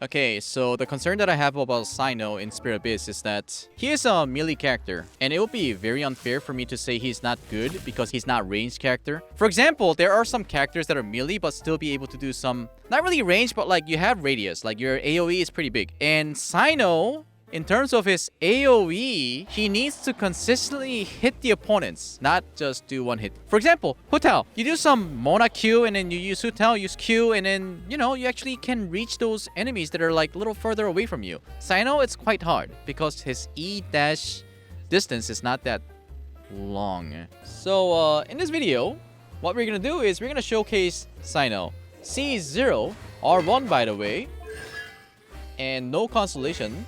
Okay, so the concern that I have about Cyno in Spirit Abyss is that he is a melee character, and it would be very unfair for me to say he's not good because he's not ranged character. For example, there are some characters that are melee but still be able to do some, not really range, but like you have radius, like your AoE is pretty big. And Cyno, in terms of his AoE, he needs to consistently hit the opponents, not just do one hit. For example, Hu Tao. You do some Mona Q and then you use Hu Tao, use Q, and then, you know, you actually can reach those enemies that are like a little further away from you. Cyno, it's quite hard because his E dash distance is not that long. So, in this video, what we're gonna do is we're gonna showcase Cyno. C0, R1 by the way, and no consolation,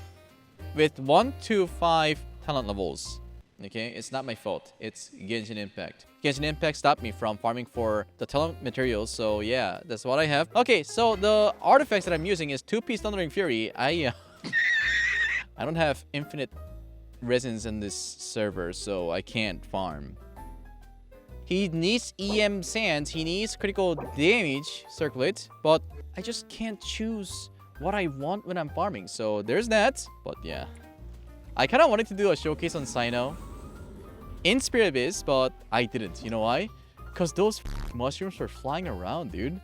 with 1 to 5 talent levels. Okay, it's not my fault. It's Genshin Impact. Genshin Impact stopped me from farming for the talent materials, so yeah, that's what I have. Okay, so the artifacts that I'm using is 2-piece Thundering Fury. I don't have infinite resins in this server, so I can't farm. He needs EM Sands, he needs critical damage circlet, but I just can't choose what I want when I'm farming. So there's that. But yeah, I kind of wanted to do a showcase on Cyno in Spirit Abyss, but I didn't. You know why? Because those mushrooms were flying around, dude.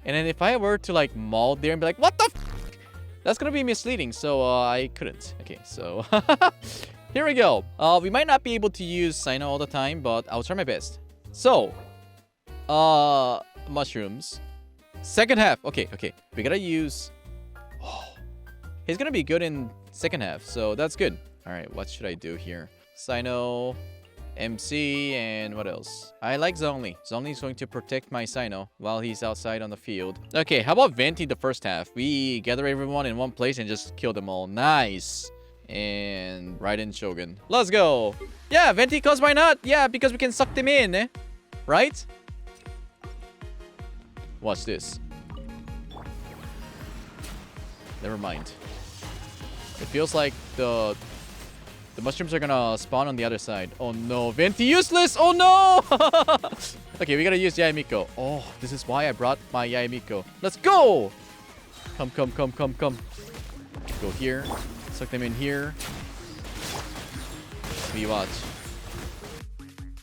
And then if I were to like maul there and be like, what the f, that's gonna be misleading. So I couldn't. Okay, so here we go. We might not be able to use Cyno all the time, but I'll try my best. So mushrooms, second half. Okay, we gotta use, he's gonna be good in second half, so that's good. All right, what should I do here? Cyno, MC, and what else? I like Zhongli. Zhongli is going to protect my Cyno while he's outside on the field. Okay, how about Venti the first half? We gather everyone in one place and just kill them all. Nice. And Raiden Shogun. Let's go. Yeah, Venti, cause why not? Yeah, because we can suck them in, eh? Right? Watch this. Never mind. It feels like the mushrooms are gonna spawn on the other side. Oh no, Venti useless! Oh no! Okay, we gotta use Yaemiko. Oh, this is why I brought my Yaemiko. Let's go! Come. Go here. Suck them in here. We watch.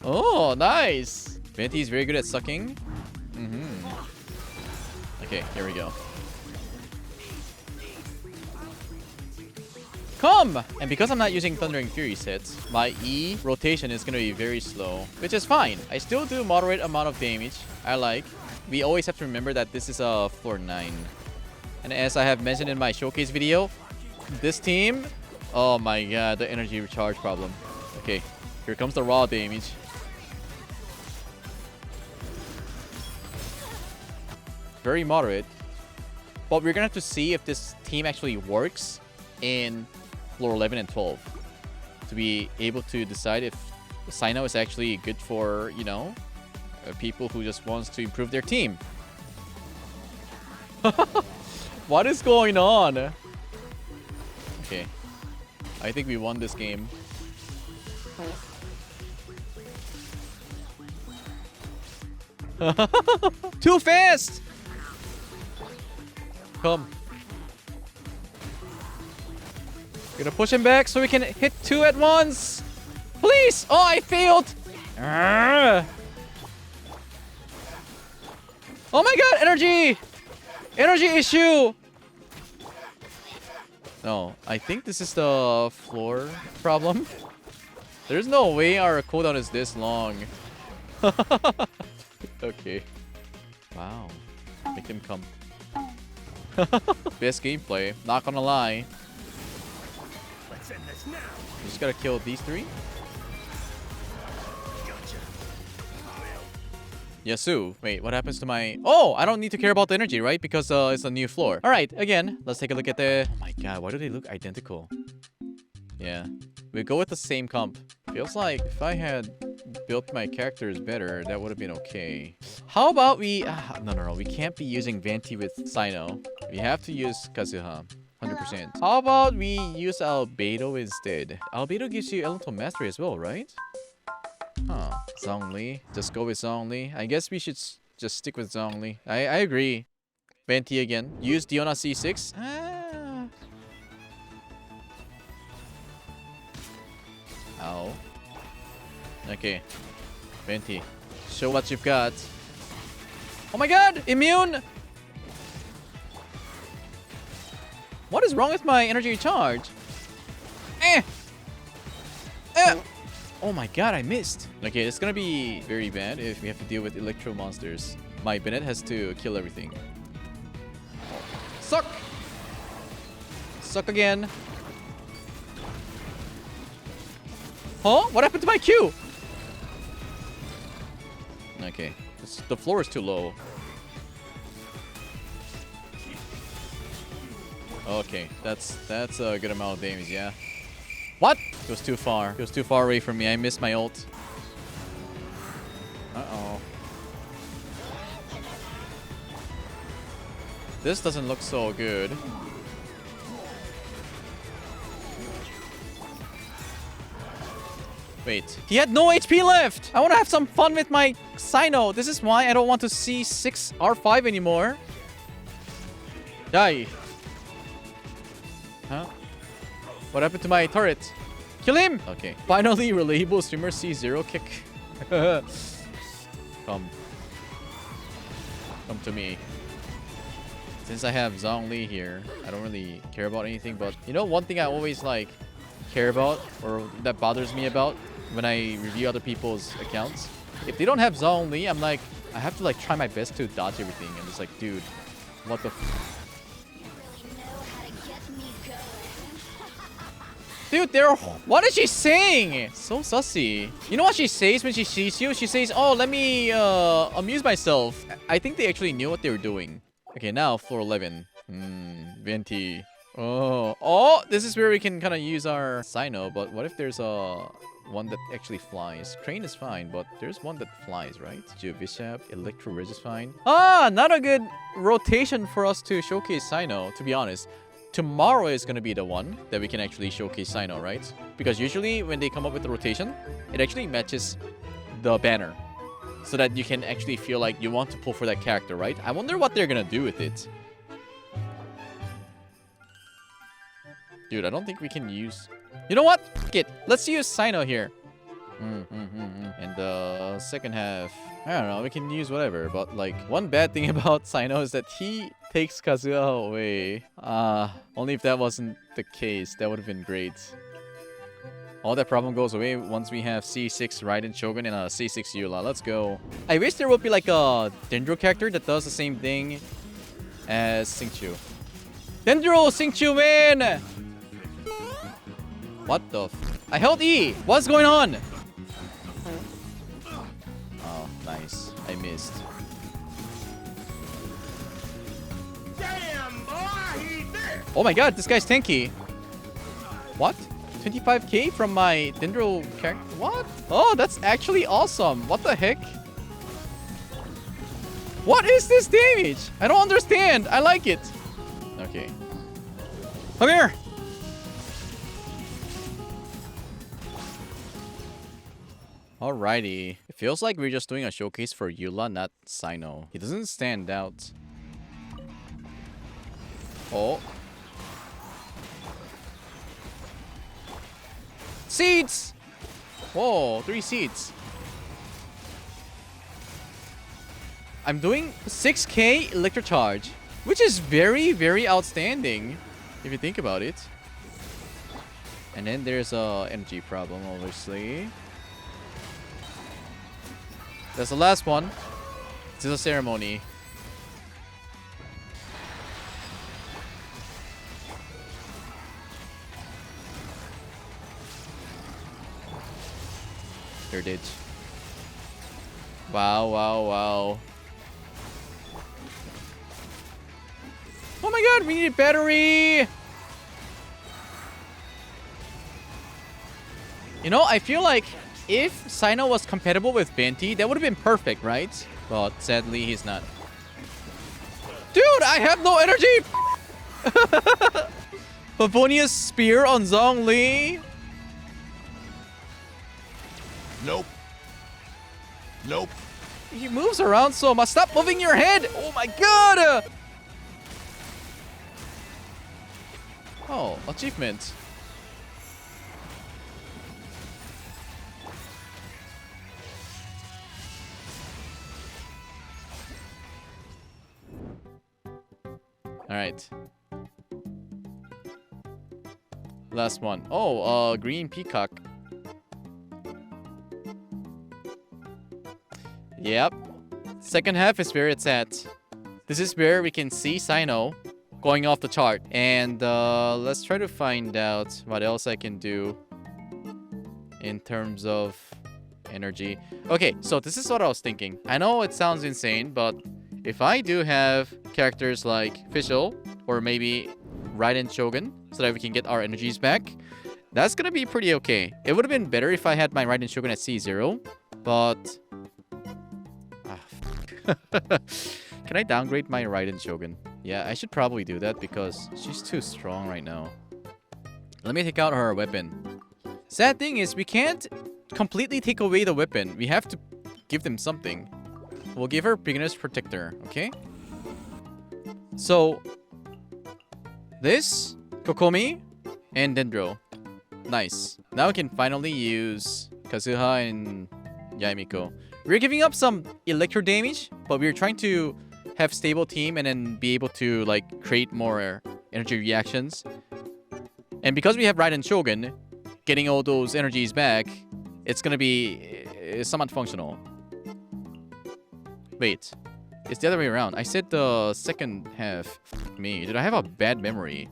Oh, nice! Venti is very good at sucking. Okay, here we go. Come! And because I'm not using Thundering Fury sets, my E rotation is going to be very slow, which is fine. I still do moderate amount of damage. I like. We always have to remember that this is a floor 9. And as I have mentioned in my showcase video, this team, oh my god, the energy recharge problem. Okay, here comes the raw damage. Very moderate. But we're going to have to see if this team actually works in floor 11 and 12 to be able to decide if Cyno is actually good for, you know, people who just wants to improve their team. What is going on? Okay. I think we won this game. Too fast! Come. Gonna push him back so we can hit 2 at once. Please! Oh, I failed! Oh my god, energy! Energy issue! No, I think this is the floor problem. There's no way our cooldown is this long. Okay. Wow. Make him come. Best gameplay, not gonna lie. You just gotta kill these 3. Yasu. Wait, what happens to my... Oh, I don't need to care about the energy, right? Because it's a new floor. Alright, again, let's take a look at the... Oh my god, why do they look identical? Yeah. We go with the same comp. Feels like if I had built my characters better, that would have been okay. How about we... No. We can't be using Venti with Cyno. We have to use Kazuha. 100%. How about we use Albedo instead? Albedo gives you Elemental Mastery as well, right? Huh. Zhongli. Just go with Zhongli. I guess we should just stick with Zhongli. I agree. Venti again. Use Diona C6. Ow. Okay. Venti. Show what you've got. Oh my god! Immune! What is wrong with my energy charge? Eh! Eh! Oh my god, I missed. Okay, it's gonna be very bad if we have to deal with electro monsters. My Bennett has to kill everything. Suck! Suck again. Huh? What happened to my Q? Okay. The floor is too low. Okay, that's a good amount of damage, yeah. What? It was too far. It was too far away from me. I missed my ult. Uh-oh. This doesn't look so good. Wait. He had no HP left! I want to have some fun with my Cyno. This is why I don't want to see 6 R5 anymore. Die. Huh? What happened to my turret? Kill him! Okay. Finally, relatable streamer C0 kick. Come. Come to me. Since I have Zhongli here, I don't really care about anything, but you know one thing I always like care about, or that bothers me about when I review other people's accounts? If they don't have Zhongli, I'm like, I have to like try my best to dodge everything. I'm just like, dude, what the f— Dude, what is she saying? So sussy. You know what she says when she sees you? She says, oh, let me amuse myself. I think they actually knew what they were doing. Okay, now floor 11. Venti. Oh, this is where we can kind of use our Cyno, but what if there's one that actually flies? Crane is fine, but there's one that flies, right? Bishop, Electro Ridge is fine. Not a good rotation for us to showcase Cyno, to be honest. Tomorrow is going to be the one that we can actually showcase Cyno, right? Because usually when they come up with the rotation, it actually matches the banner. So that you can actually feel like you want to pull for that character, right? I wonder what they're going to do with it. Dude, I don't think we can use... You know what? F it. Let's use Cyno here. And the second half... I don't know, we can use whatever. But like, one bad thing about Cyno is that he takes Kazuha away. Only if that wasn't the case, that would have been great. All that problem goes away once we have C6 Raiden Shogun and a C6 Eula. Let's go. I wish there would be like a Dendro character that does the same thing as Xingqiu. Dendro! Xingqiu, man! What the f— I held E! What's going on? Oh, nice. I missed. Damn, boy, he did. Oh my god, this guy's tanky. What? 25k from my Dendro character? What? Oh, that's actually awesome. What the heck? What is this damage? I don't understand. I like it. Okay. Come here. Alrighty. It feels like we're just doing a showcase for Eula, not Cyno. He doesn't stand out. Oh. Seeds! Whoa, 3 seeds. I'm doing 6k electro charge, which is very, very outstanding if you think about it. And then there's a energy problem, obviously. That's the last one. This is a ceremony. Third edge. Wow, wow, wow. Oh my god, we need a battery! You know, I feel like if Cyno was compatible with Venti, that would have been perfect, right? But sadly, he's not. Dude, I have no energy! Favonia's spear on Zhongli. Nope. Nope. He moves around so much. Stop moving your head! Oh my god! Oh, achievement. Alright. Last one. Oh, green peacock. Yep. Second half is where it's at. This is where we can see Cyno going off the chart. And let's try to find out what else I can do in terms of energy. Okay, so this is what I was thinking. I know it sounds insane, but if I do have characters like Fischl or maybe Raiden Shogun so that we can get our energies back, that's gonna be pretty okay. It would have been better if I had my Raiden Shogun at C0, but... Can I downgrade my Raiden Shogun? Yeah, I should probably do that because she's too strong right now. Let me take out her weapon. Sad thing is we can't completely take away the weapon. We have to give them something. We'll give her Beginner's Protector, okay? So, this, Kokomi, and Dendro. Nice. Now we can finally use Kazuha and Yaemiko. We're giving up some electro damage, but we're trying to have stable team and then be able to like create more energy reactions. And because we have Raiden Shogun, getting all those energies back, it's gonna be somewhat functional. Wait, it's the other way around. I said the second half. F me, did I have a bad memory?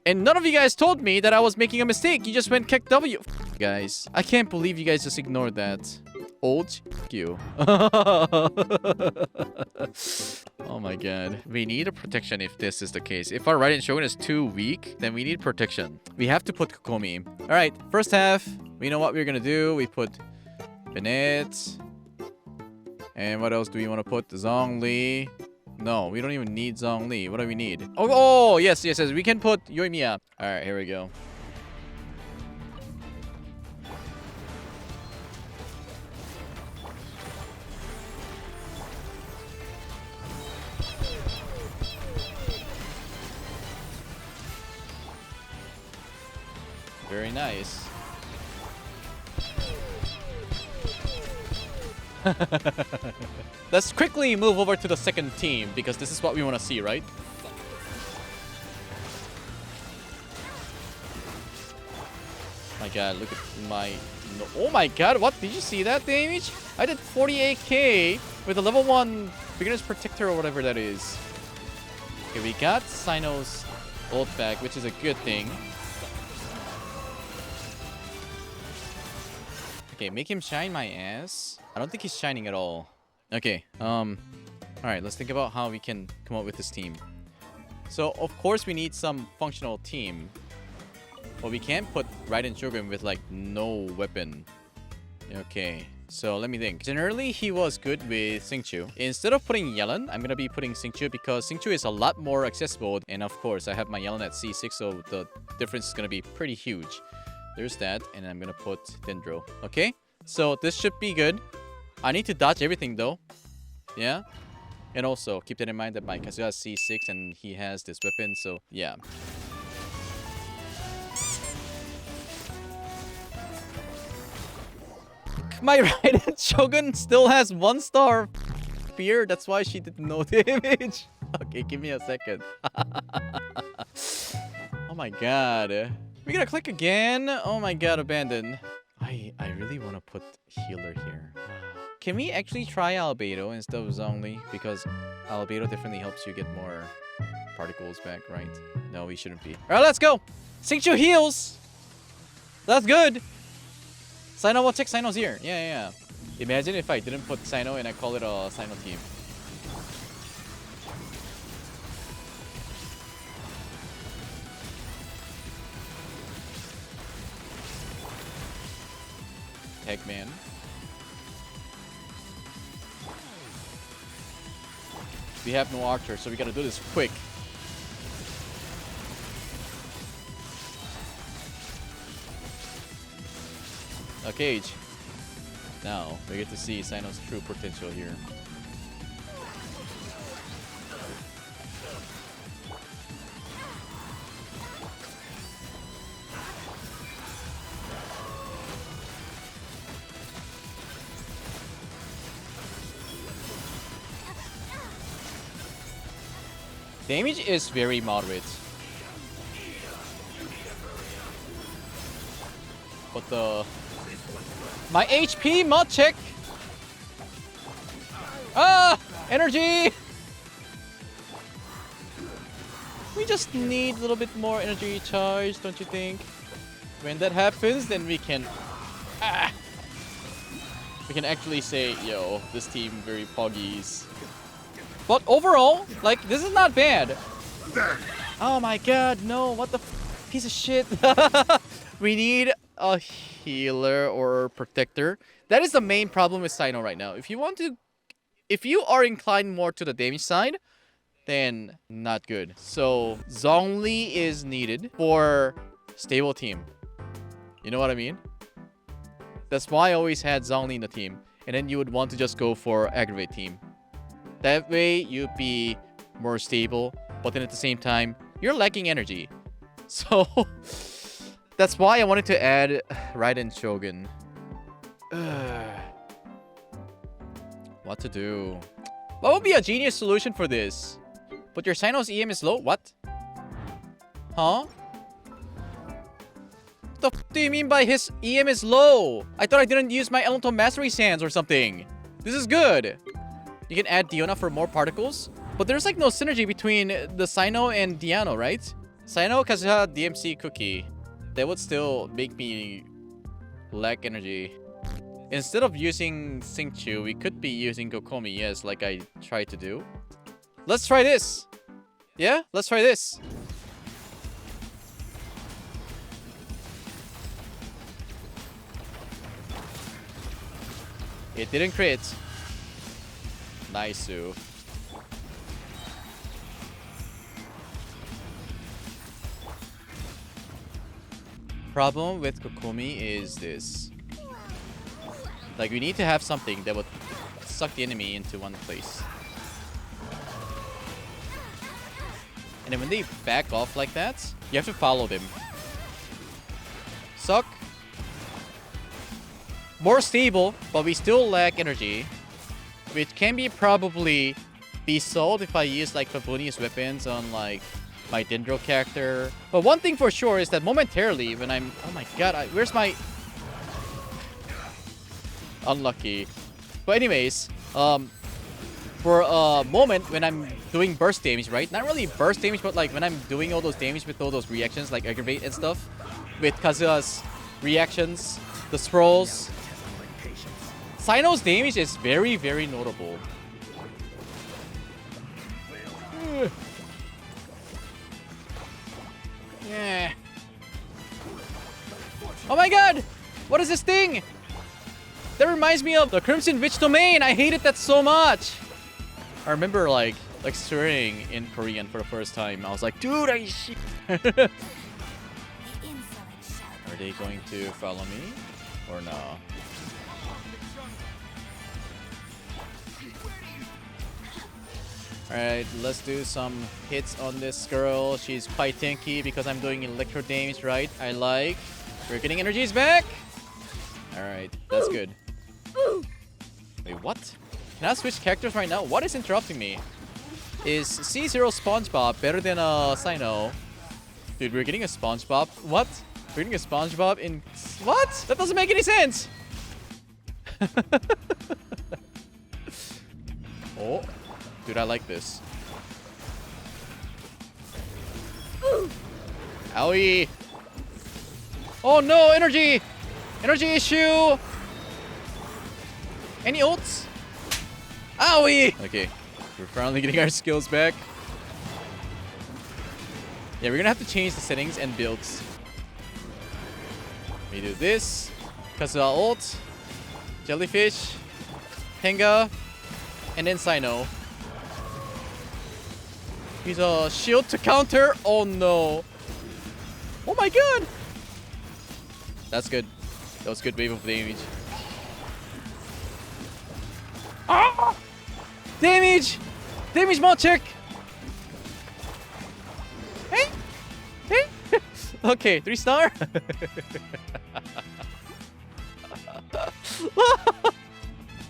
And none of you guys told me that I was making a mistake. You just went kick W. F guys, I can't believe you guys just ignored that. Old you. Oh my god. We need a protection if this is the case. If our Raiden Shogun is too weak, then we need protection. We have to put Kokomi. Alright, first half. We know what we're gonna do. We put Bennett. And what else do we want to put? Zhongli. No, we don't even need Zhongli. What do we need? Oh, yes. We can put Yoimiya. Alright, here we go. Very nice. Let's quickly move over to the second team because this is what we want to see, right? My god, look at my... No, oh my god, what? Did you see that damage? I did 48k with a level 1 Beginner's Protector or whatever that is. Okay, we got Cyno's ult back, which is a good thing. Okay, make him shine my ass. I don't think he's shining at all. Okay, alright, let's think about how we can come up with this team. So, of course, we need some functional team. But we can't put Raiden Shogun with, like, no weapon. Okay, so let me think. Generally, he was good with Xingqiu. Instead of putting Yelan, I'm gonna be putting Xingqiu because Xingqiu is a lot more accessible. And of course, I have my Yelan at C6, so the difference is gonna be pretty huge. There's that, and I'm gonna put Dendro. Okay, so this should be good. I need to dodge everything though. Yeah, and also keep that in mind that my Kazuha has C6 and he has this weapon. So yeah. My Raiden Shogun still has 1-star fear. That's why she did no damage. Okay, give me a second. Oh my god. We gotta click again. Oh my god, abandon. I really want to put healer here. Can we actually try Albedo instead of Zhongli? Because Albedo definitely helps you get more particles back, right? No, we shouldn't be. Alright, let's go! Xingqiu heals! That's good! Cyno will check Cyno's here. Yeah. Imagine if I didn't put Cyno and I call it a Cyno team. Eggman. We have no archer, so we gotta do this quick. Okay, now we get to see Cyno's true potential here. Damage is very moderate. But my HP mod check. Ah! Energy! We just need a little bit more energy charge, don't you think? When that happens, then we can... we can actually say, yo, this team very poggies. But overall, like, this is not bad. Oh my god, no, what the piece of shit. We need a healer or protector. That is the main problem with Cyno right now. If you are inclined more to the damage side, then not good. So Zhongli is needed for stable team. You know what I mean? That's why I always had Zhongli in the team. And then you would want to just go for aggravate team. That way you'd be more stable, but then at the same time, you're lacking energy. So that's why I wanted to add Raiden Shogun. What to do? What would be a genius solution for this? But your Cyno's EM is low? What? Huh? What the f do you mean by his EM is low? I thought I didn't use my Elemental Mastery Sands or something. This is good. You can add Diona for more particles. But there's like no synergy between the Cyno and Diano, right? Cyno, Kazuha, DMC, Cookie. That would still make me lack energy. Instead of using Xingqiu, we could be using Kokomi, yes, like I tried to do. Let's try this. Yeah, let's try this. It didn't crit. Nice. Problem with Kokomi is this. Like, we need to have something that would suck the enemy into one place. And then when they back off like that, you have to follow them. Suck. More stable, but we still lack energy. Which can be probably be solved if I use like Babuni's weapons on like my Dendro character. But one thing for sure is that momentarily when I'm... Oh my god, where's my... Unlucky. But anyways, for a moment when I'm doing burst damage, right? Not really burst damage, but like when I'm doing all those damage with all those reactions like aggravate and stuff. With Kazuha's reactions, the scrolls. Cyno's damage is very, very notable. Yeah. Oh my god! What is this thing? That reminds me of the Crimson Witch Domain. I hated that so much. I remember like swearing in Korean for the first time. I was like, dude, Are they going to follow me? Or no? Alright, let's do some hits on this girl. She's quite tanky because I'm doing electro damage, right? I like. We're getting energies back. Alright, that's good. Wait, what? Can I switch characters right now? What is interrupting me? Is C0 SpongeBob better than Cyno? Dude, we're getting a SpongeBob. What? We're getting a SpongeBob in... What? That doesn't make any sense! Oh. Dude, I like this. Owie! Oh no, energy! Energy issue! Any ults? Owie! Okay, we're finally getting our skills back. Yeah, we're gonna have to change the settings and builds. We do this. Kazuha ult. Jellyfish. Tenha. And then Cyno. He's a shield to counter. Oh no. Oh my god. That's good. That was good wave of damage. Ah! Damage! Damage mod check! Hey! Hey! Okay, 3-star.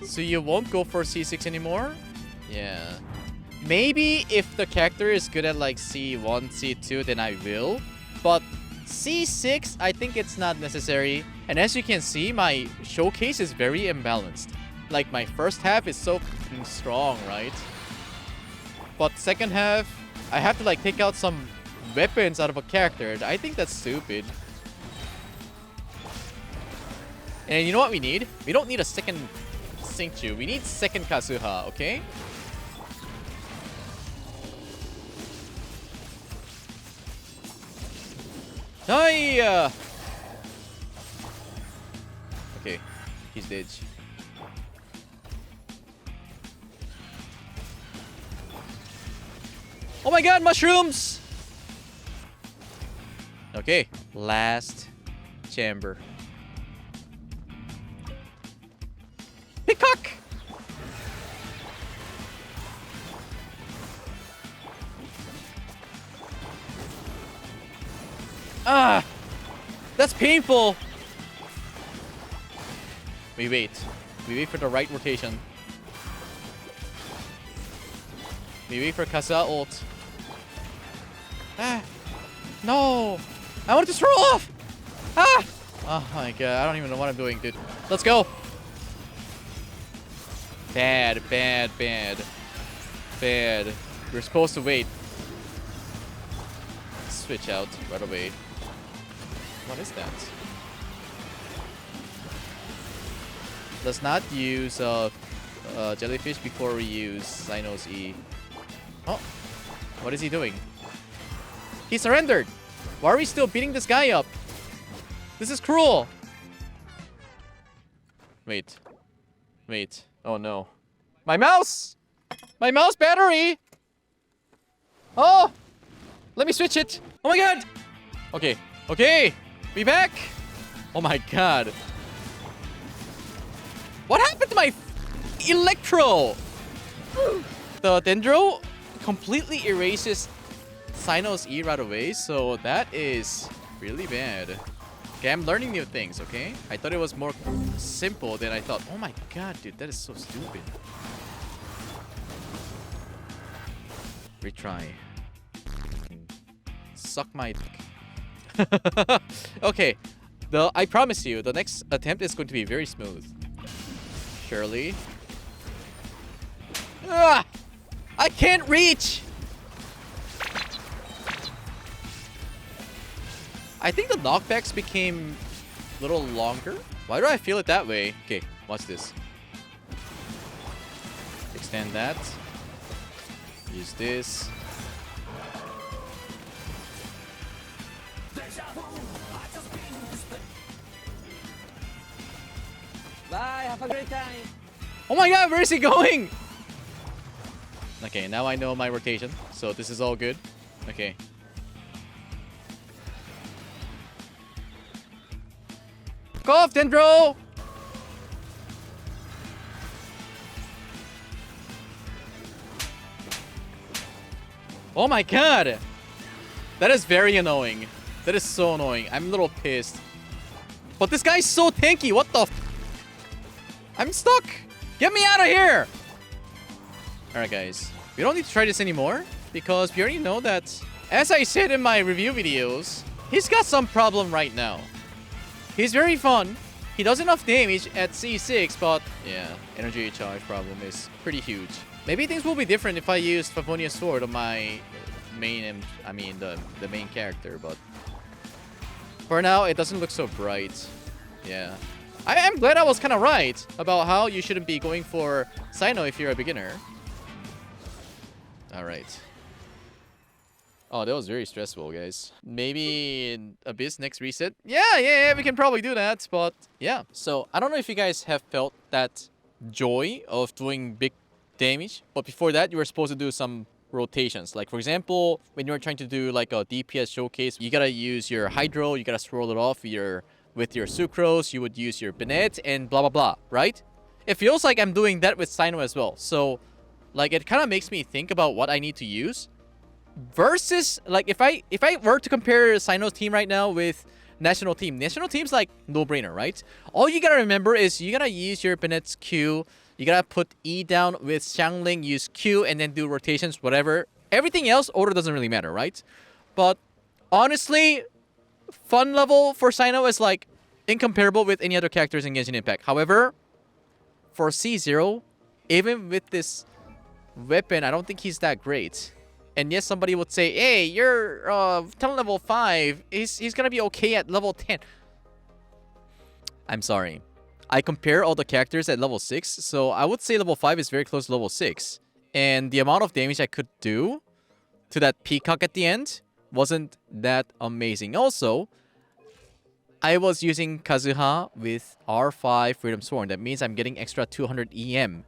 So you won't go for C6 anymore? Yeah. Maybe if the character is good at like C1, C2, then I will. But C6, I think it's not necessary. And as you can see, my showcase is very imbalanced. Like my first half is so f***ing strong, right? But second half, I have to like take out some weapons out of a character. I think that's stupid. And you know what we need? We don't need a second Xingqiu. We need second Kazuha, okay? Hiya! Okay, he's dead. Oh my god, mushrooms! Okay, last chamber. Peacock! Ah! That's painful! We wait. We wait for the right rotation. We wait for Kasa ult. Ah! No! I want to throw off! Ah! Oh my god, I don't even know what I'm doing, dude. Let's go! Bad, bad, bad. Bad. We're supposed to wait. Switch out right away. What is that? Let's not use jellyfish before we use Cyno's E. Oh, what is he doing? He surrendered. Why are we still beating this guy up? This is cruel. Wait. Wait. Oh no. My mouse! My mouse battery! Oh! Let me switch it. Oh my god! Okay. Okay! We back! Oh my god. What happened to my Electro? The Dendro completely erases Cyno's E right away, so that is really bad. Okay, I'm learning new things, okay? I thought it was more simple than I thought. Oh my god, dude, that is so stupid. Retry. Suck my... Okay, I promise you, the next attempt is going to be very smooth. Surely. Ah! I can't reach! I think the knockbacks became a little longer. Why do I feel it that way? Okay, watch this. Extend that. Use this. Bye, have a great time. Oh my god, where is he going? Okay, now I know my rotation, so this is all good. Okay. Go off, Dendro! Oh my god! That is very annoying. That is so annoying. I'm a little pissed. But this guy's so tanky. What the f? I'm stuck. Get me out of here. Alright, guys. We don't need to try this anymore because we already know that, as I said in my review videos, he's got some problem right now. He's very fun. He does enough damage at C6, but yeah, energy charge problem is pretty huge. Maybe things will be different if I use Favonia's Sword on my main, the main character, but for now, it doesn't look so bright. Yeah. I'm glad I was kind of right about how you shouldn't be going for Cyno if you're a beginner. Alright. Oh, that was very stressful, guys. Maybe Abyss next reset? Yeah, we can probably do that, but yeah. So, I don't know if you guys have felt that joy of doing big damage, but before that, you were supposed to do some rotations. Like, for example, when you're trying to do like a DPS showcase, you gotta use your Hydro, you gotta swirl it off with your Sucrose, you would use your Bennett, and blah, blah, blah, right? It feels like I'm doing that with Cyno as well. So, like, it kind of makes me think about what I need to use. Versus, like, if I were to compare Cyno's team right now with National team's like no-brainer, right? All you gotta remember is you gotta use your Bennett's Q You gotta put E down with Xiangling, use Q, and then do rotations, whatever. Everything else, order doesn't really matter, right? But honestly, fun level for Cyno is like incomparable with any other characters in Genshin Impact. However, for C0, even with this weapon, I don't think he's that great. And yes, somebody would say, hey, you're talent level 5. He's gonna be okay at level 10. I'm sorry. I compare all the characters at level 6, so I would say level 5 is very close to level 6. And the amount of damage I could do to that peacock at the end wasn't that amazing. Also, I was using Kazuha with R5 Freedom Sworn. That means I'm getting extra 200 EM.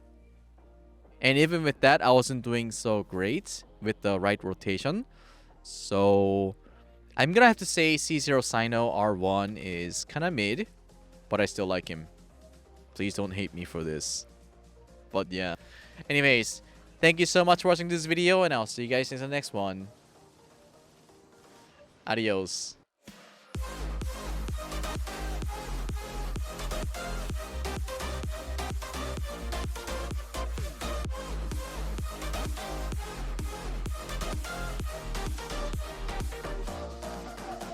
And even with that, I wasn't doing so great with the right rotation. So I'm gonna have to say C0 Cyno R1 is kinda mid, but I still like him. Please don't hate me for this. But yeah. Anyways, thank you so much for watching this video, and I'll see you guys in the next one. Adios.